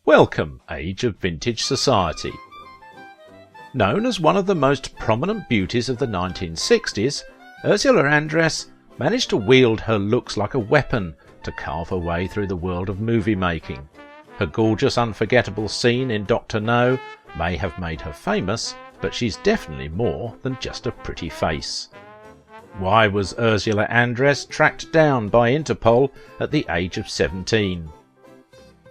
Welcome, age of vintage society. Known as one of the most prominent beauties of the 1960s, Ursula Andress managed to wield her looks like a weapon to carve her way through the world of movie making. Her gorgeous, unforgettable scene in Dr. No may have made her famous, but she's definitely more than just a pretty face. Why was Ursula Andress tracked down by Interpol at the age of 17?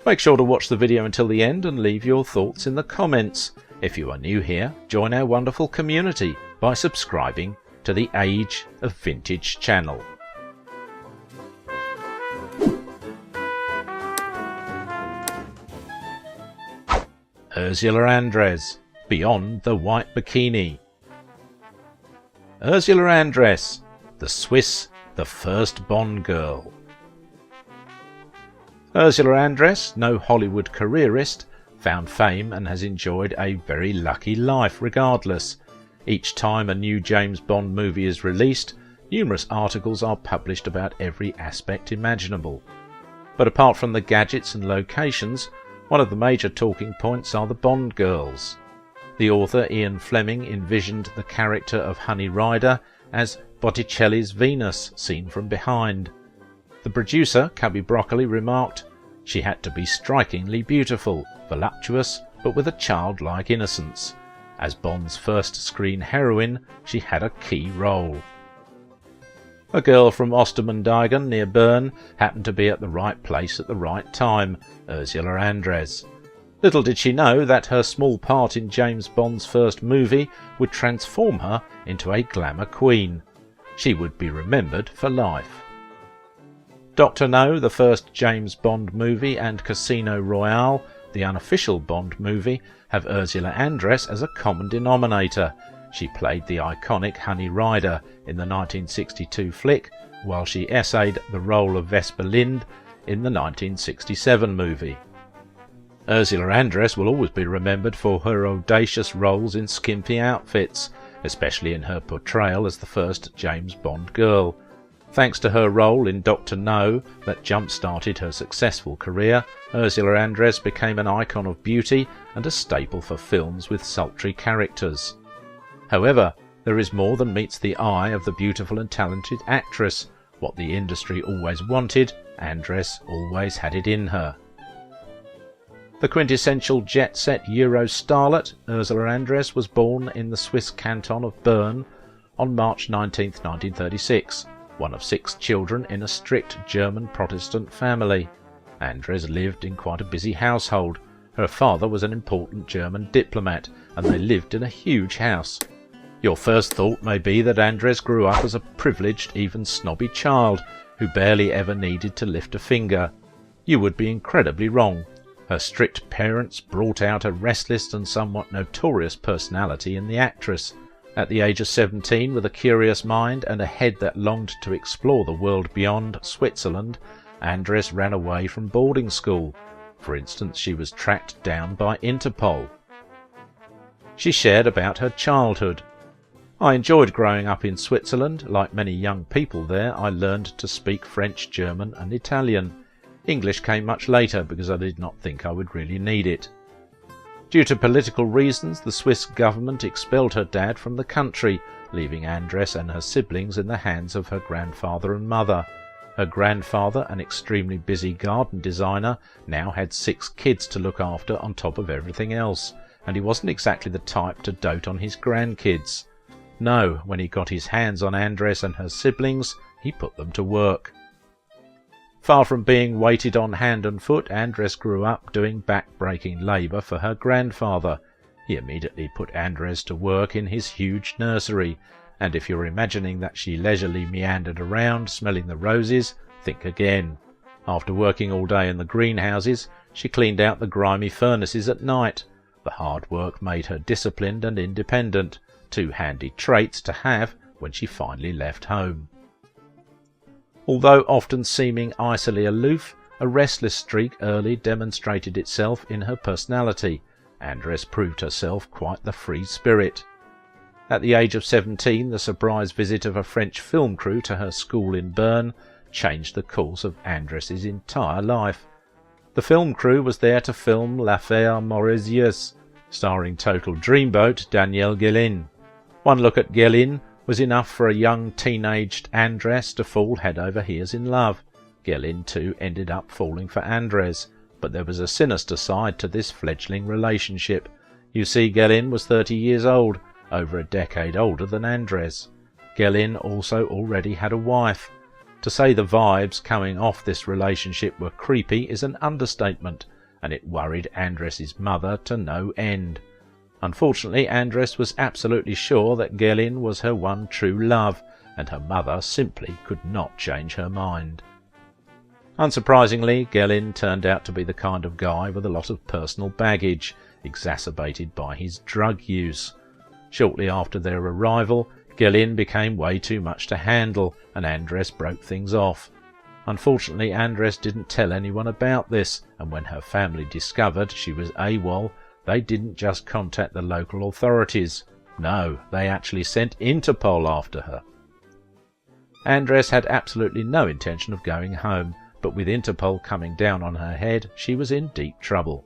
Make sure to watch the video until the end and leave your thoughts in the comments. If you are new here, join our wonderful community by subscribing to the Age of Vintage channel. Ursula Andress, Beyond the White Bikini. Ursula Andress, the Swiss, the first Bond girl. Ursula Andress, no Hollywood careerist, found fame and has enjoyed a very lucky life regardless. Each time a new James Bond movie is released, numerous articles are published about every aspect imaginable. But apart from the gadgets and locations, one of the major talking points are the Bond girls. The author Ian Fleming envisioned the character of Honey Rider as Botticelli's Venus seen from behind. The producer, Cubby Broccoli, remarked, "She had to be strikingly beautiful, voluptuous, but with a childlike innocence. As Bond's first screen heroine, she had a key role." A girl from Oostermundeigen near Bern happened to be at the right place at the right time, Ursula Andress. Little did she know that her small part in James Bond's first movie would transform her into a glamour queen. She would be remembered for life. Dr. No, the first James Bond movie, and Casino Royale, the unofficial Bond movie, have Ursula Andress as a common denominator. She played the iconic Honey Rider in the 1962 flick, while she essayed the role of Vesper Lynd in the 1967 movie. Ursula Andress will always be remembered for her audacious roles in skimpy outfits, especially in her portrayal as the first James Bond girl. Thanks to her role in Dr. No that jump-started her successful career, Ursula Andress became an icon of beauty and a staple for films with sultry characters. However, there is more than meets the eye of the beautiful and talented actress. What the industry always wanted, Andress always had it in her. The quintessential jet-set Euro starlet, Ursula Andress was born in the Swiss canton of Bern on March 19, 1936. One of 6 children in a strict German Protestant family. Andress lived in quite a busy household. Her father was an important German diplomat, and they lived in a huge house. Your first thought may be that Andress grew up as a privileged, even snobby child, who barely ever needed to lift a finger. You would be incredibly wrong. Her strict parents brought out a restless and somewhat notorious personality in the actress. At the age of 17, with a curious mind and a head that longed to explore the world beyond Switzerland, Andress ran away from boarding school. For instance, she was tracked down by Interpol. She shared about her childhood. "I enjoyed growing up in Switzerland. Like many young people there, I learned to speak French, German and Italian. English came much later because I did not think I would really need it." Due to political reasons, the Swiss government expelled her dad from the country, leaving Andress and her siblings in the hands of her grandfather and mother. Her grandfather, an extremely busy garden designer, now had 6 kids to look after on top of everything else, and he wasn't exactly the type to dote on his grandkids. No, when he got his hands on Andress and her siblings, he put them to work. Far from being waited on hand and foot, Andress grew up doing back-breaking labour for her grandfather. He immediately put Andress to work in his huge nursery, and if you're imagining that she leisurely meandered around, smelling the roses, think again. After working all day in the greenhouses, she cleaned out the grimy furnaces at night. The hard work made her disciplined and independent, 2 handy traits to have when she finally left home. Although often seeming icily aloof, a restless streak early demonstrated itself in her personality. Andress proved herself quite the free spirit. At the age of 17, the surprise visit of a French film crew to her school in Bern changed the course of Andress's entire life. The film crew was there to film L'Affaire Mauritius, starring total dreamboat Danielle Guélin. One look at Guélin was enough for a young teenaged Andress to fall head over ears in love. Guélin too ended up falling for Andres, but there was a sinister side to this fledgling relationship. You see, Guélin was 30 years old, over a decade older than Andres. Guélin also already had a wife. To say the vibes coming off this relationship were creepy is an understatement, and it worried Andres's mother to no end. Unfortunately, Andres was absolutely sure that Guélin was her one true love, and her mother simply could not change her mind. Unsurprisingly, Guélin turned out to be the kind of guy with a lot of personal baggage, exacerbated by his drug use. Shortly after their arrival, Guélin became way too much to handle, and Andres broke things off. Unfortunately, Andres didn't tell anyone about this, and when her family discovered she was AWOL, they didn't just contact the local authorities. No, they actually sent Interpol after her. Andres had absolutely no intention of going home, but with Interpol coming down on her head, she was in deep trouble.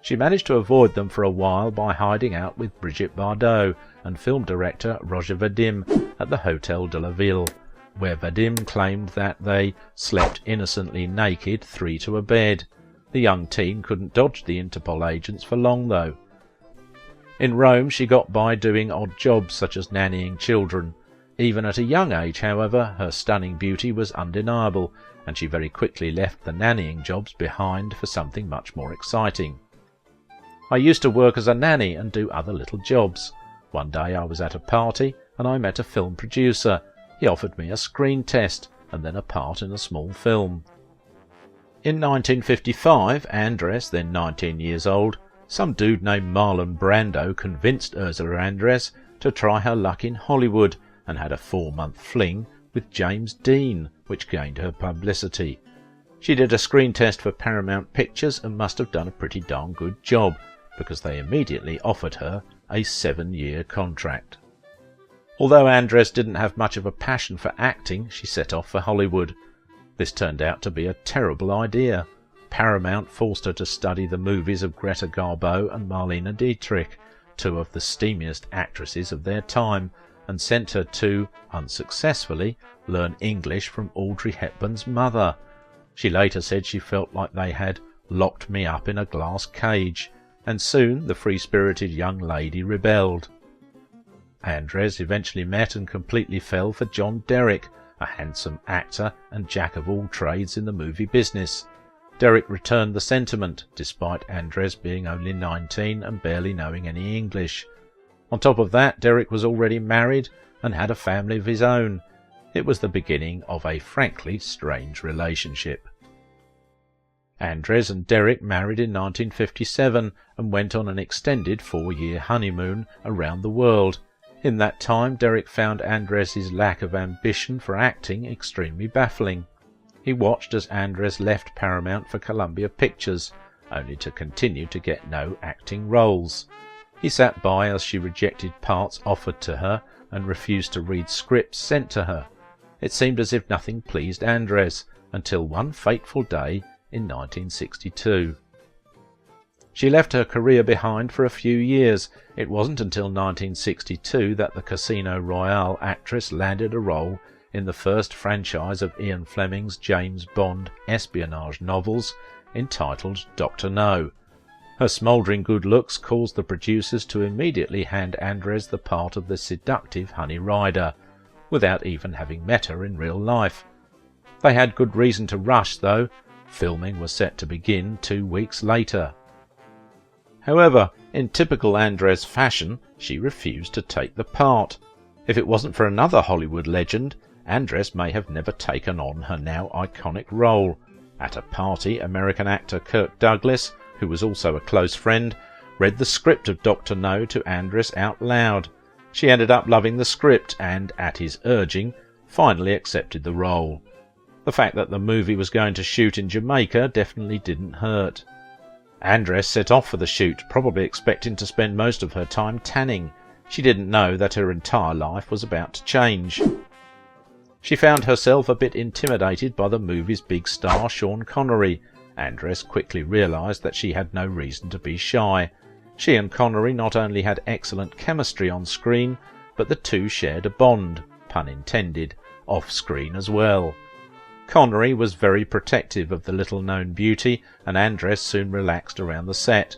She managed to avoid them for a while by hiding out with Brigitte Bardot and film director Roger Vadim at the Hotel de la Ville, where Vadim claimed that they slept innocently naked 3 to a bed. The young teen couldn't dodge the Interpol agents for long, though. In Rome, she got by doing odd jobs such as nannying children. Even at a young age, however, her stunning beauty was undeniable, and she very quickly left the nannying jobs behind for something much more exciting. I used to work as a nanny and do other little jobs. One day I was at a party and I met a film producer. He offered me a screen test and then a part in a small film. In 1955, Andres, then 19 years old, some dude named Marlon Brando convinced Ursula Andress to try her luck in Hollywood and had a 4-month fling with James Dean, which gained her publicity. She did a screen test for Paramount Pictures and must have done a pretty darn good job, because they immediately offered her a 7-year contract. Although Andres didn't have much of a passion for acting, she set off for Hollywood. This turned out to be a terrible idea. Paramount forced her to study the movies of Greta Garbo and Marlene Dietrich, 2 of the steamiest actresses of their time, and sent her to, unsuccessfully, learn English from Audrey Hepburn's mother. She later said she felt like they had locked me up in a glass cage, and soon the free-spirited young lady rebelled. Andres eventually met and completely fell for John Derrick, a handsome actor and jack-of-all-trades in the movie business. Derrick returned the sentiment, despite Andres being only 19 and barely knowing any English. On top of that, Derrick was already married and had a family of his own. It was the beginning of a frankly strange relationship. Andres and Derrick married in 1957 and went on an extended 4-year honeymoon around the world. In that time, Derrick found Andres's lack of ambition for acting extremely baffling. He watched as Andres left Paramount for Columbia Pictures, only to continue to get no acting roles. He sat by as she rejected parts offered to her and refused to read scripts sent to her. It seemed as if nothing pleased Andres, until one fateful day in 1962. She left her career behind for a few years. It wasn't until 1962 that the Casino Royale actress landed a role in the first franchise of Ian Fleming's James Bond espionage novels, entitled Dr. No. Her smouldering good looks caused the producers to immediately hand Andres the part of the seductive Honey Rider, without even having met her in real life. They had good reason to rush, though. Filming was set to begin 2 weeks later. However, in typical Andres fashion, she refused to take the part. If it wasn't for another Hollywood legend, Andres may have never taken on her now iconic role. At a party, American actor Kirk Douglas, who was also a close friend, read the script of Dr. No to Andres out loud. She ended up loving the script and, at his urging, finally accepted the role. The fact that the movie was going to shoot in Jamaica definitely didn't hurt. Andres set off for the shoot, probably expecting to spend most of her time tanning. She didn't know that her entire life was about to change. She found herself a bit intimidated by the movie's big star, Sean Connery. Andress quickly realised that she had no reason to be shy. She and Connery not only had excellent chemistry on screen, but the two shared a bond, pun intended, off screen as well. Connery was very protective of the little-known beauty, and Andress soon relaxed around the set.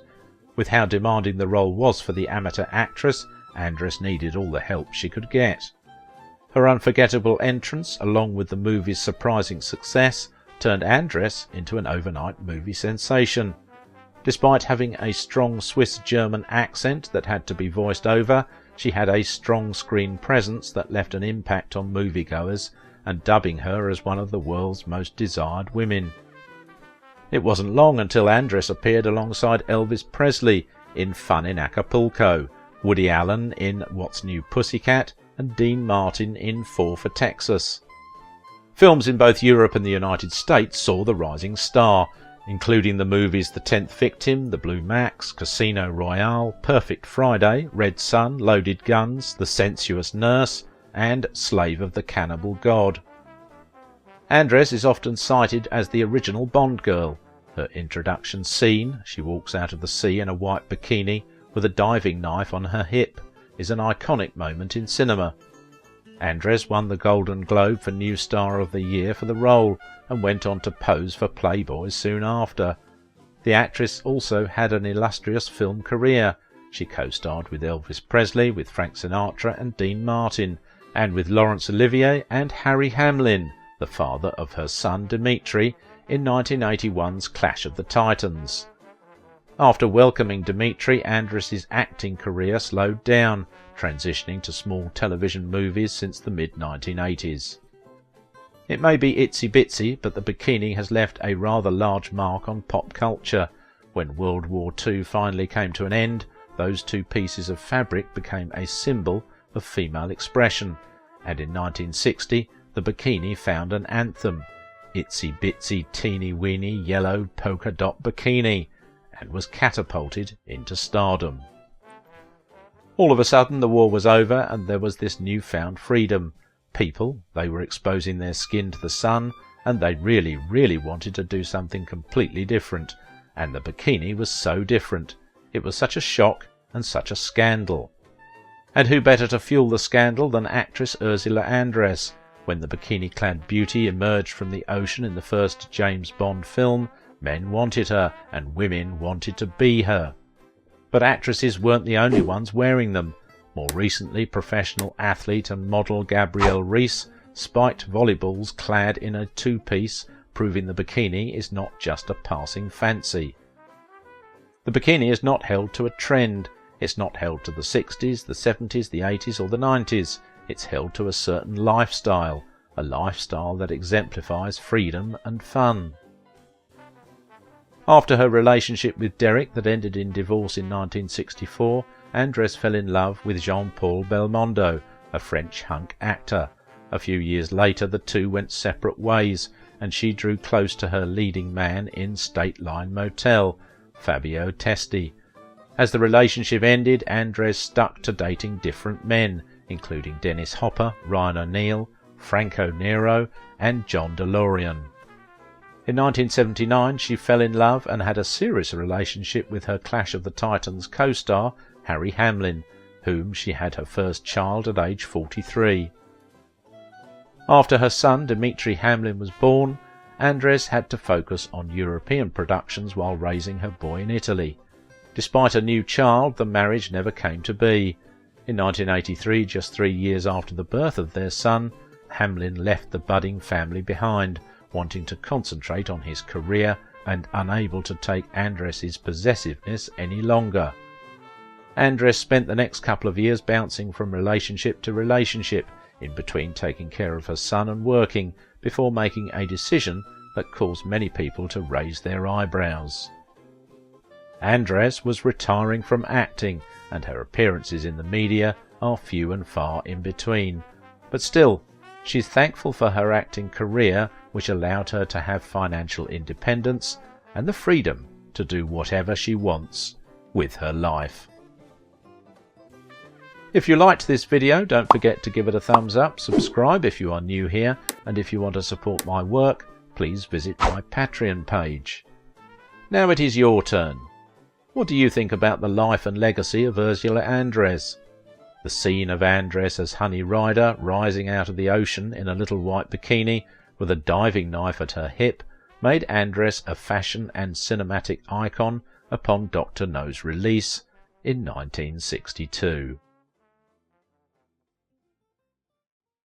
With how demanding the role was for the amateur actress, Andress needed all the help she could get. Her unforgettable entrance, along with the movie's surprising success, turned Andress into an overnight movie sensation. Despite having a strong Swiss-German accent that had to be voiced over, she had a strong screen presence that left an impact on moviegoers, and dubbing her as one of the world's most desired women. It wasn't long until Andress appeared alongside Elvis Presley in Fun in Acapulco, Woody Allen in What's New Pussycat, and Dean Martin in Four for Texas. Films in both Europe and the United States saw the rising star, including the movies The 10th Victim, The Blue Max, Casino Royale, Perfect Friday, Red Sun, Loaded Guns, The Sensuous Nurse, and Slave of the Cannibal God. Andress is often cited as the original Bond girl. Her introduction scene, she walks out of the sea in a white bikini with a diving knife on her hip, is an iconic moment in cinema. Andress won the Golden Globe for New Star of the Year for the role, and went on to pose for Playboy soon after. The actress also had an illustrious film career. She co-starred with Elvis Presley, with Frank Sinatra and Dean Martin, and with Laurence Olivier and Harry Hamlin, the father of her son Dimitri, in 1981's Clash of the Titans. After welcoming Dimitri, Andress's acting career slowed down, transitioning to small television movies since the mid-1980s. It may be itsy-bitsy, but the bikini has left a rather large mark on pop culture. When World War II finally came to an end, those two pieces of fabric became a symbol of female expression, and in 1960 the bikini found an anthem, Itsy Bitsy Teeny Weeny Yellow Polka Dot Bikini, and was catapulted into stardom. All of a sudden the war was over, and there was this newfound freedom. People, they were exposing their skin to the sun, and they really wanted to do something completely different, and the bikini was so different. It was such a shock and such a scandal. And who better to fuel the scandal than actress Ursula Andress? When the bikini-clad beauty emerged from the ocean in the first James Bond film, men wanted her, and women wanted to be her. But actresses weren't the only ones wearing them. More recently, professional athlete and model Gabrielle Reece spiked volleyballs clad in a two-piece, proving the bikini is not just a passing fancy. The bikini is not held to a trend. It's not held to the 60s, the 70s, the 80s or the 90s. It's held to a certain lifestyle, a lifestyle that exemplifies freedom and fun. After her relationship with Derek that ended in divorce in 1964, Andress fell in love with Jean-Paul Belmondo, a French hunk actor. A few years later the two went separate ways, and she drew close to her leading man in State Line Motel, Fabio Testi. As the relationship ended, Andress stuck to dating different men, including Dennis Hopper, Ryan O'Neal, Franco Nero and John DeLorean. In 1979 she fell in love and had a serious relationship with her Clash of the Titans co-star Harry Hamlin, whom she had her first child at age 43. After her son Dimitri Hamlin was born, Andress had to focus on European productions while raising her boy in Italy. Despite a new child, the marriage never came to be. In 1983, just 3 years after the birth of their son, Hamlin left the budding family behind, wanting to concentrate on his career and unable to take Andress's possessiveness any longer. Andress spent the next couple of years bouncing from relationship to relationship, in between taking care of her son and working, before making a decision that caused many people to raise their eyebrows. Andress was retiring from acting, and her appearances in the media are few and far in between. But still, she's thankful for her acting career, which allowed her to have financial independence and the freedom to do whatever she wants with her life. If you liked this video, don't forget to give it a thumbs up, subscribe if you are new here, and if you want to support my work, please visit my Patreon page. Now it is your turn. What do you think about the life and legacy of Ursula Andress? The scene of Andress as Honey Rider rising out of the ocean in a little white bikini with a diving knife at her hip made Andress a fashion and cinematic icon upon Dr. No's release in 1962.